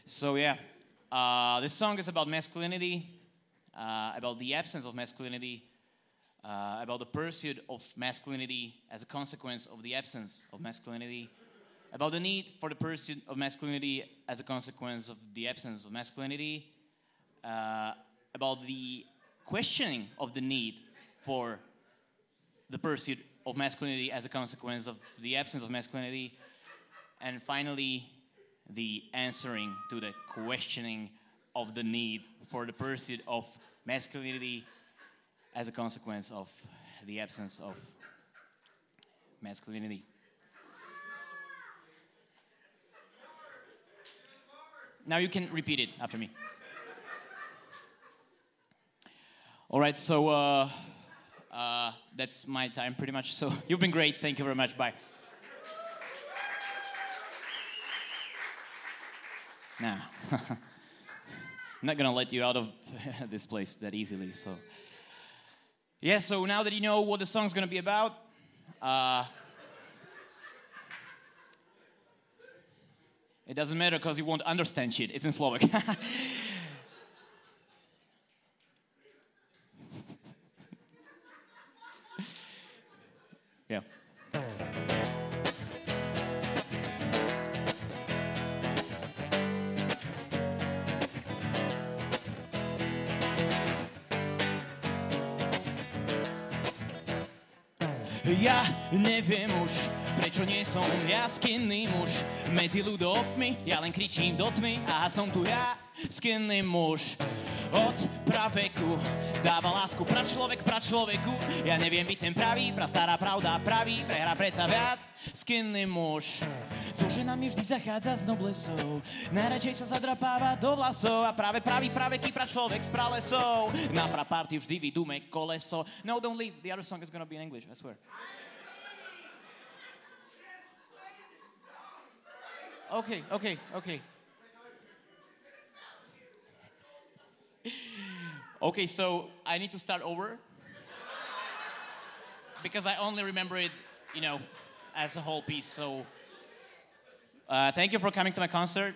So yeah, this song is about masculinity, about the absence of masculinity, about the pursuit of masculinity as a consequence of the absence of masculinity, about the need for the pursuit of masculinity as a consequence of the absence of masculinity, about the questioning of the need for the pursuit of masculinity as a consequence of the absence of masculinity, and finally, the answering to the questioning of the need for the pursuit of masculinity as a consequence of the absence of masculinity. Now you can repeat it after me. All right, so that's my time pretty much. So you've been great. Thank you very much. Bye. Nah, I'm not gonna let you out of this place that easily. So yeah, so now that you know what the song's gonna be about, it doesn't matter because you won't understand shit. It's in Slovak. Yeah. Ja neviem už, prečo nie som jaskinný muž. Medzi ľudopmi ja len kričím do tmy a som tu jaskinný muž. Od praveku dáva lásku pračloveku. Ja neviem byť ten pravý, stará pravda pravý, prehra predsa viac skinný muž. So ženami vždy zachádza s noblesou, najradšej sa zadrapáva do vlasov a práve praveký pračlovek s pralesou. Na praparty vždy vydume koleso. No, don't leave, the other song is gonna be in English, I swear. Okay. Okay, so I need to start over because I only remember it, as a whole piece. So thank you for coming to my concert.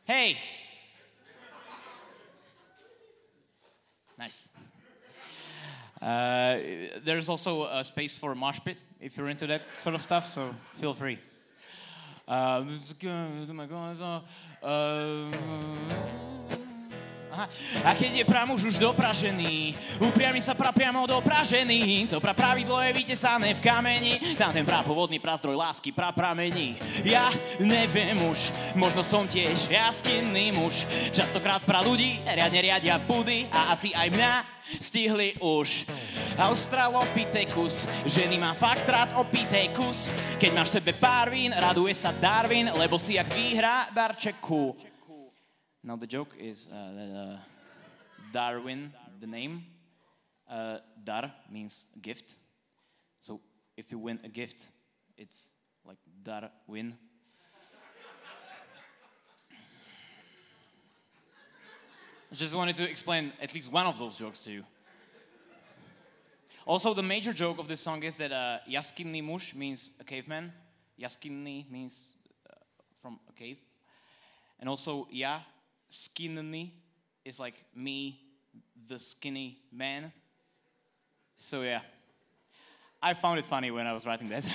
Hey! Nice. There's also a space for a mosh pit if you're into that sort of stuff, so feel free. A keď je pramuž už dopražený, upriami sa prapriamo dopražený, to pravidlo je vytesané v kameni, tam ten prapovodný prazdroj lásky prapramení. Ja neviem už, možno som tiež jaskinný muž, častokrát pra ľudí riadne riadia pudy a asi aj mňa stihli už. Australopithecus, ženy má fakt rád opitej kus, keď máš v sebe pár vín, raduje sa Darwin, lebo si jak výhra darčeku. Now the joke is that Darwin, the name, dar means gift. So if you win a gift, it's like Darwin. I just wanted to explain at least one of those jokes to you. Also, the major joke of this song is that Jaskinný muž means a caveman. Jaskinný means from a cave. And also, ja skinny is like me, the skinny man. So yeah, I found it funny when I was writing that.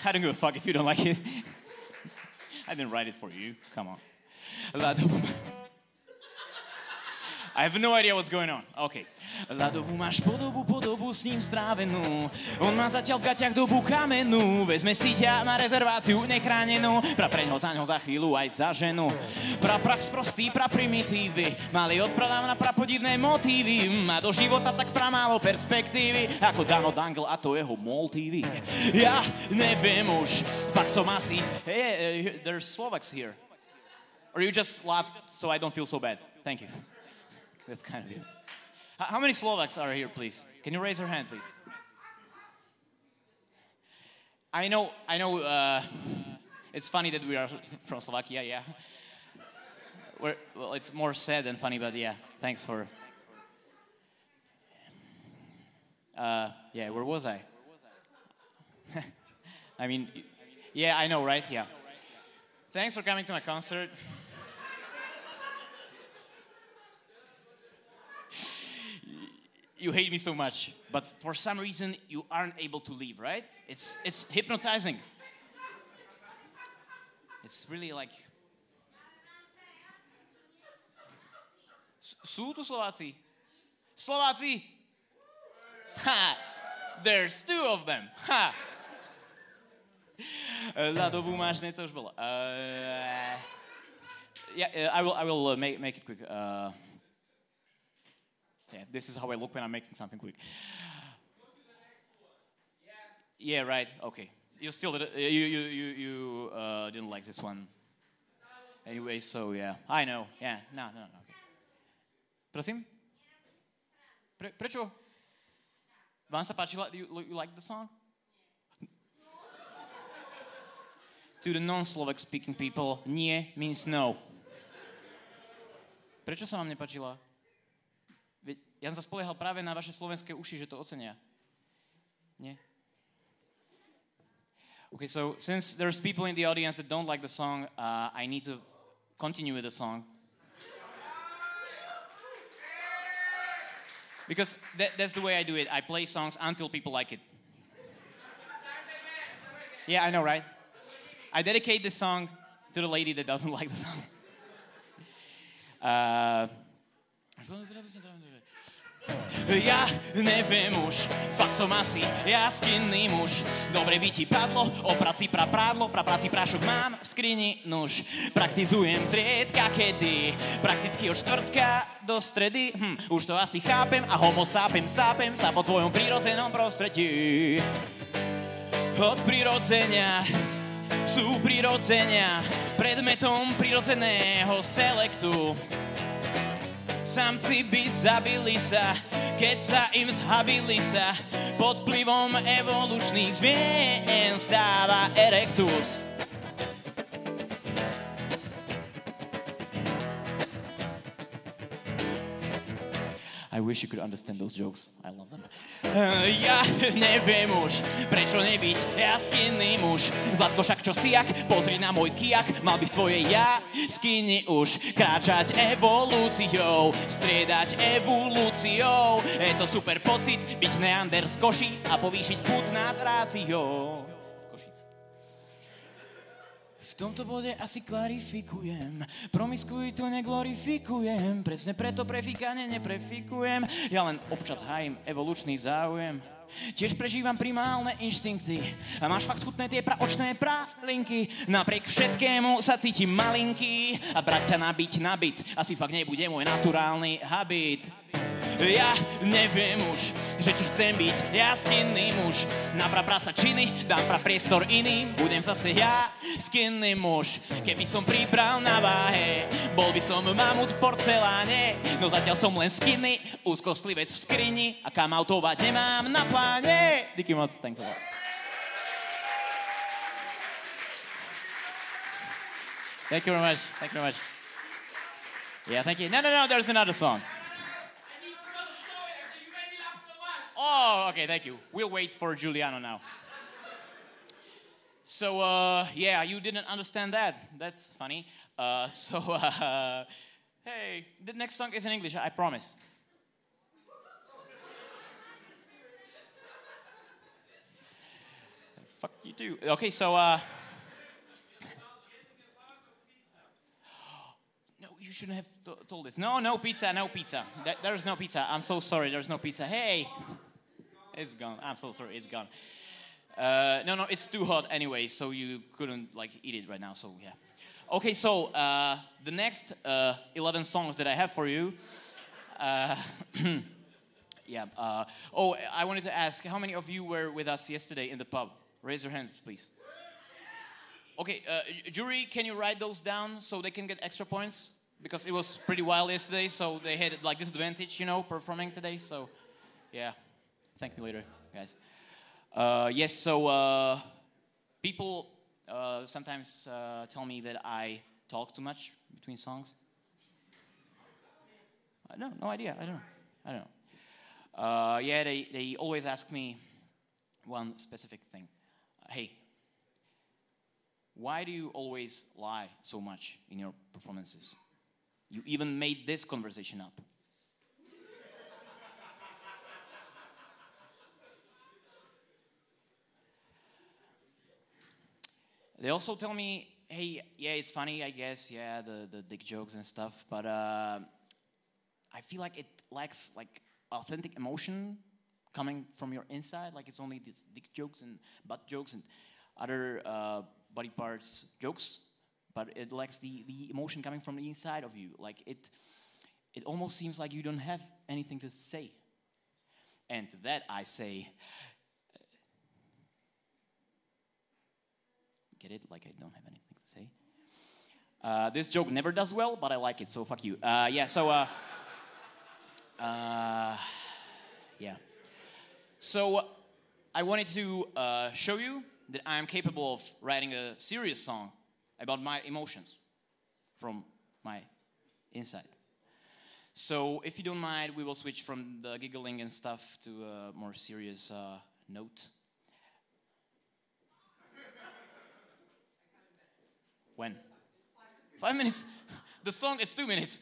I don't give a fuck if you don't like it. I didn't write it for you. Come on. I have no idea what's going on. Okay. Ľadovú máš podobu s ním strávenú. On má zatiaľ v gaťach dobu kamenú. Vezme si ťa, má rezerváciu nechránenú. Preňho za ňo za chvíľu aj za ženu. Prax prostý, primitívy. Mali odpradám na prapodivné motívy. Má do života tak pramálo perspektívy. Ako Dano Dangle a to jeho moltívy. Ja neviem už, fakt som asi... Hey, there's Slovaks here. Or you just laughed so I don't feel so bad. Thank you. That's kind of it. How many Slovaks are here, please? Can you raise your hand, please? I know, it's funny that we are from Slovakia, yeah. Well, it's more sad than funny, but yeah, thanks for... Yeah, where was I? I mean, Yeah, I know, right? Yeah. Thanks for coming to my concert. You hate me so much, but for some reason you aren't able to leave, right? It's hypnotizing. It's really like... Sú tu Slováci? Slováci? Ha! There's two of them. Ha! Ľadovú máš, ne, to už bolo. Yeah, I will make it quick. Yeah, this is how I look when I'm making something quick. Yeah, right. Okay. You still didn't like this one. Anyway, so yeah, I know. Yeah, no. Okay. Prosím? Prečo? Vám sa páčila? You like the song? To the non-Slovak speaking people, nie means no. Prečo sa vám nepáčila? Ja som sa spoliehal práve na vaše slovenské uši, že to ocenia. Nie? Okay, so since there's people in the audience that don't like the song, I need to continue with the song. Because that's the way I do it. I play songs until people like it. Yeah, I know, right? I dedicate this song to the lady that doesn't like the song. Ja neviem už, fakt som asi jaskinný muž. Dobre by ti padlo, o praci prádlo, prací prášok mám v skrini nuž. Praktizujem zriedka kedy, prakticky od štvrtka do stredy. Už to asi chápem a homo sápem sa po tvojom prírodzenom prostredí. Od prirodzenia sú prirodzenia predmetom prirodzeného selektu. Samci by zabili sa, keď sa im zhabili sa. Pod vplyvom evolučných zmien stáva erectus. I wish you could understand those jokes. I love them. Ja neviem už, prečo nebyť jaskinný muž. Zlatko, však čo si jak, pozri na môj kijak. Mal by v tvojej jaskyni už kráčať evolúciou, striedať evolúciou. Je to super pocit byť neander z Košíc a povýšiť put nad ráciou. Z Košíc. V tomto bode asi klarifikujem, promiskuitu neglorifikujem, presne preto prefíkanie neprefikujem, ja len občas hájim evolučný záujem. Tiež prežívam primálne inštinkty a máš fakt chutné tie praočné pralinky. Napriek všetkému sa cítim malinký a brať ťa nabiť, asi fakt nebude môj naturálny habit. Ja neviem už, že či chcem byť jaskinný muž. Na prasa činy, dám priestor iným, budem zase jaskinný muž. Keby som pribral na váhe, bol by som mamut v porceláne. No zatiaľ som len skinny, úzkostlivec v skrini a kam autovať nemám na pláne. Díky moc, thanks a lot. Thank you very much. Yeah, thank you. No, there's another song. Oh, okay, thank you. We'll wait for Giuliano now. So, yeah, you didn't understand that. That's funny. Hey, the next song is in English, I promise. Fuck you too. Okay, so, no, you shouldn't have told this. No pizza. There's no pizza. I'm so sorry, there's no pizza. Hey! It's gone. I'm so sorry, it's gone. No, it's too hot anyway, so you couldn't eat it right now, so yeah. Okay, so the next 11 songs that I have for you, yeah. I wanted to ask, how many of you were with us yesterday in the pub? Raise your hand, please. Okay, jury, can you write those down so they can get extra points? Because it was pretty wild yesterday, so they had disadvantage, performing today, so yeah. Thank me later, guys. Yes, so people sometimes tell me that I talk too much between songs. No idea. I don't know. Yeah, they always ask me one specific thing. Hey, why do you always lie so much in your performances? You even made this conversation up. They also tell me, hey, yeah, it's funny, I guess, yeah, the dick jokes and stuff, but I feel like it lacks like authentic emotion coming from your inside, like it's only these dick jokes and butt jokes and other body parts jokes, but it lacks the emotion coming from the inside of you. Like it almost seems like you don't have anything to say. And to that I say, get it? Like I don't have anything to say. This joke never does well, but I like it, so fuck you. Yeah, So I wanted to show you that I am capable of writing a serious song about my emotions from my inside. So if you don't mind, we will switch from the giggling and stuff to a more serious note. When? 5 minutes? The song is 2 minutes.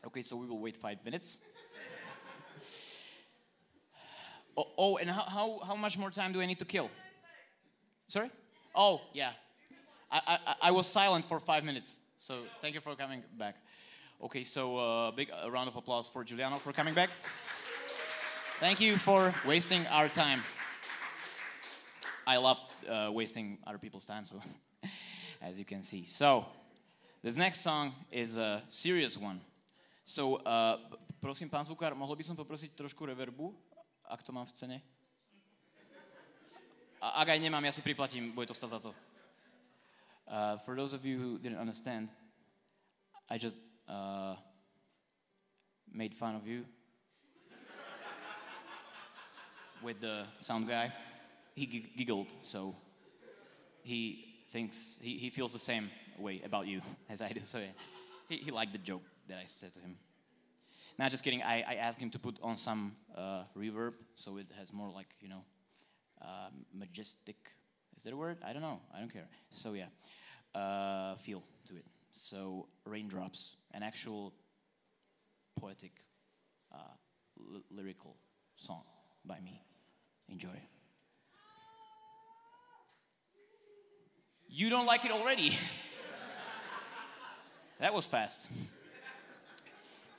Okay, so we will wait 5 minutes. Oh, and how much more time do I need to kill? Sorry? Oh, yeah. I was silent for 5 minutes, so thank you for coming back. Okay, so big round of applause for Giuliano for coming back. Thank you for wasting our time. I love wasting other people's time, so as you can see. So, this next song is a serious one. So, prosím, pán zvukár, mohol by som poprosiť trošku reverbu, ak to mám v scéne? A ak aj nemám, ja si priplatím, bude to stať za to. For those of you who didn't understand, I just made fun of you with the sound guy. He giggled, so he thinks, he feels the same way about you as I do, so yeah. He liked the joke that I said to him. Nah, just kidding, I asked him to put on some reverb, so it has more like, you know, majestic, is that a word? I don't know, I don't care. So yeah, feel to it. So, Raindrops, an actual poetic, lyrical song by me. Enjoy. You don't like it already? That was fast.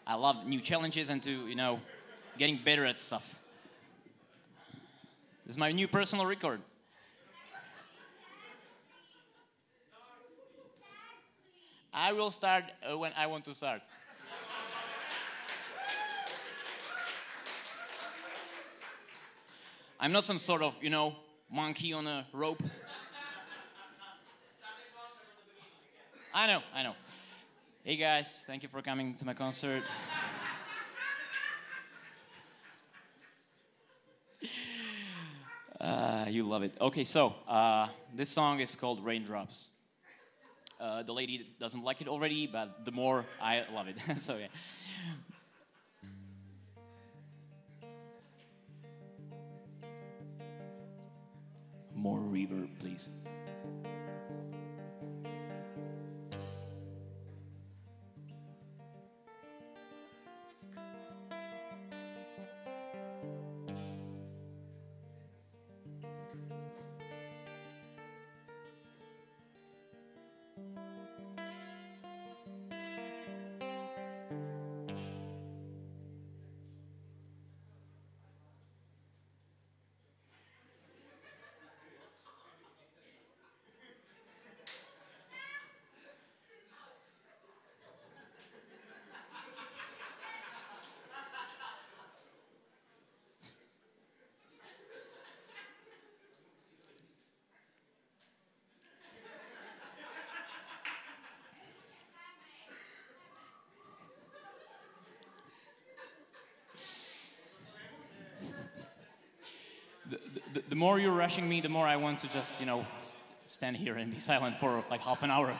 I love new challenges and to, you know, getting better at stuff. This is my new personal record. I will start when I want to start. I'm not some sort of, you know, monkey on a rope. I know. Hey guys, thank you for coming to my concert. You love it. Okay, so this song is called Raindrops. The lady doesn't like it already, but the more I love it. So yeah. More reverb, please. The more you're rushing me, the more I want to just, you know, stand here and be silent for like half an hour.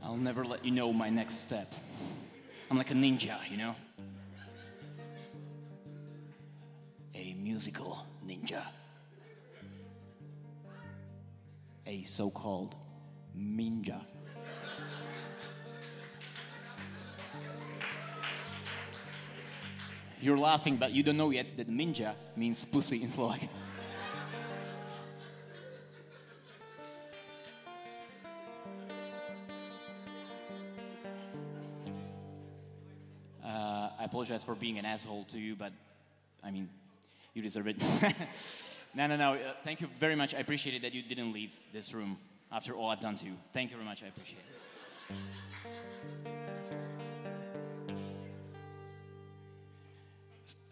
I'll never let you know my next step. I'm like a ninja, you know? A musical ninja. A so-called ninja. You're laughing, but you don't know yet that ninja means pussy in Slovak. I apologize for being an asshole to you, but I mean, you deserve it. No. Thank you very much. I appreciate it that you didn't leave this room after all I've done to you. Thank you very much. I appreciate it.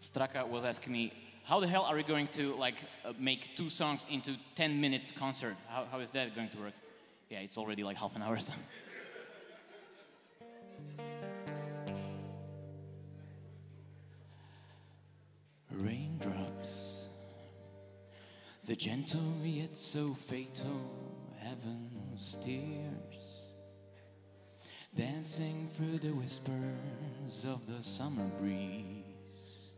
Straka was asking me, how the hell are we going to make 2 songs into 10 minutes concert? How is that going to work? Yeah, it's already like half an hour. So. Raindrops, the gentle yet so fatal heaven's tears, dancing through the whispers of the summer breeze,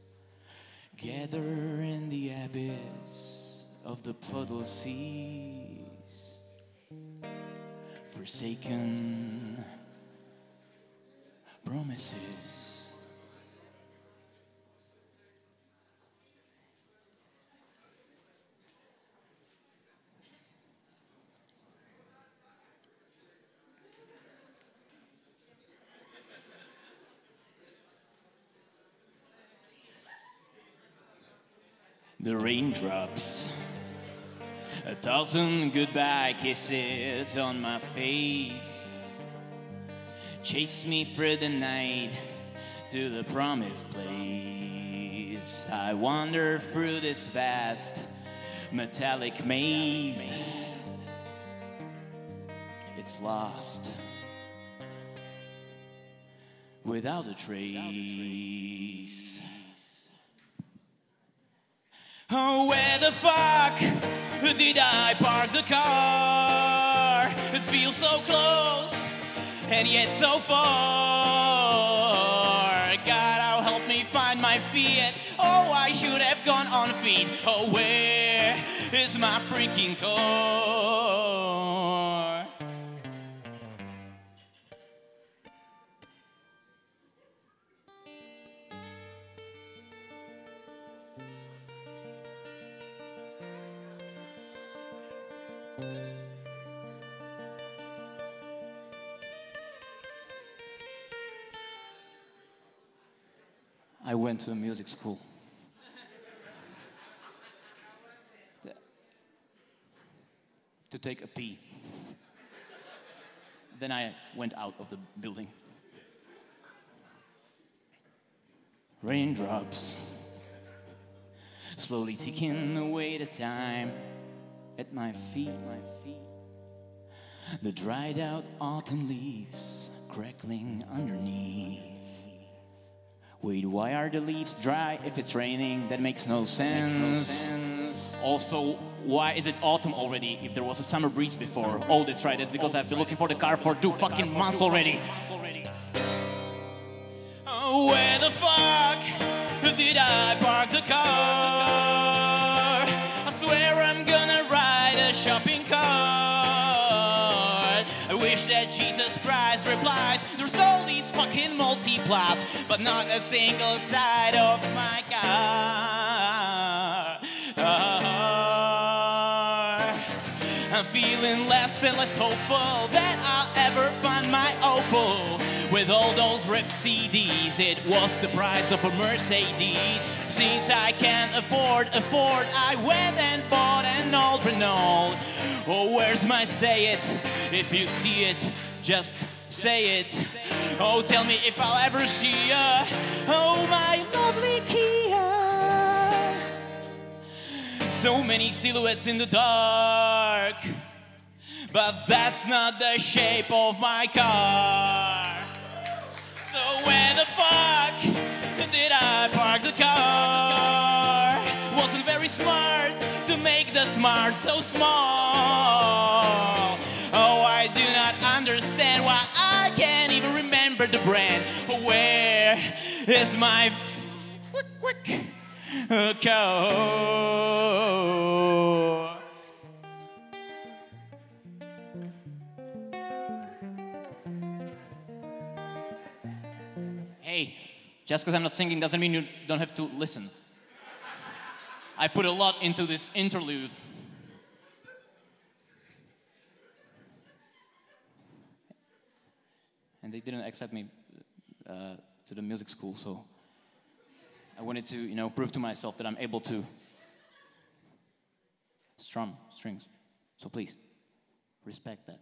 gather in the abyss of the puddle seas, forsaken promises. The raindrops, 1,000 goodbye kisses on my face, chase me through the night to the promised place. I wander through this vast metallic maze. It's lost without a trace. Oh, where the fuck did I park the car? It feels so close and yet so far. God, oh, help me find my feet. Oh, I should have gone on feet. Oh, where is my freaking car? I went to a music school. To take a pee. Then I went out of the building. Raindrops, slowly ticking away the time at my feet. The dried out autumn leaves crackling underneath. Wait, why are the leaves dry if it's raining? That makes no sense. Also, why is it autumn already if there was a summer breeze before? Oh, that's right, that's because I've been looking for the car for 2 fucking months already. Oh, where the fuck did I park the car? I swear I'm gonna ride a shopping cart. I wish that Jesus Christ replies, there's all these fucking multiplies, but not a single side of my car. I'm feeling less and less hopeful that I'll ever find my opal. With all those ripped CDs, it was the price of a Mercedes. Since I can't afford, I went and bought an old Renault. Oh, where's my say it? If you see it, just say it. Oh, tell me if I'll ever see ya. Oh, my lovely Kia. So many silhouettes in the dark, but that's not the shape of my car. So where the fuck did I park the car? smart, so small. Oh, I do not understand why I can't even remember the brand. Where is my quick code? Hey, just because I'm not singing doesn't mean you don't have to listen. I put a lot into this interlude. And they didn't accept me to the music school, so I wanted to, prove to myself that I'm able to strum strings. So please, respect that.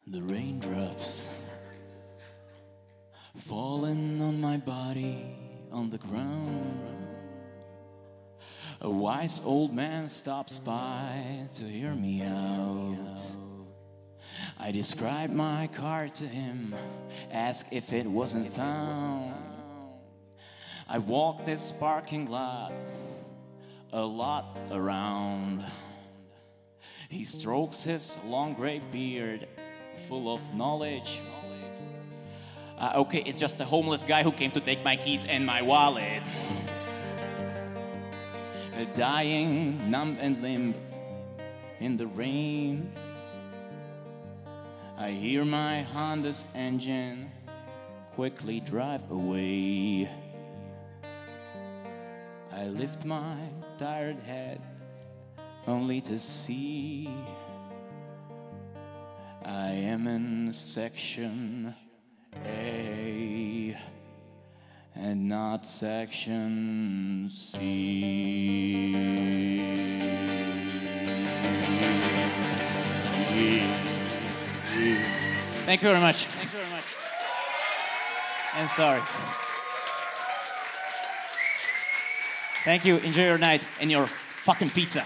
The raindrops falling on my body on the ground. A wise old man stops by to hear me out. I described my car to him, asked if it wasn't found. I walked this parking lot a lot around. He strokes his long gray beard, full of knowledge. Okay, it's just a homeless guy who came to take my keys and my wallet. Dying, numb and limp in the rain. I hear my Honda's engine quickly drive away. I lift my tired head only to see I am in section A and not section C. Thank you very much. Thank you very much. And sorry. Thank you. Enjoy your night and your fucking pizza.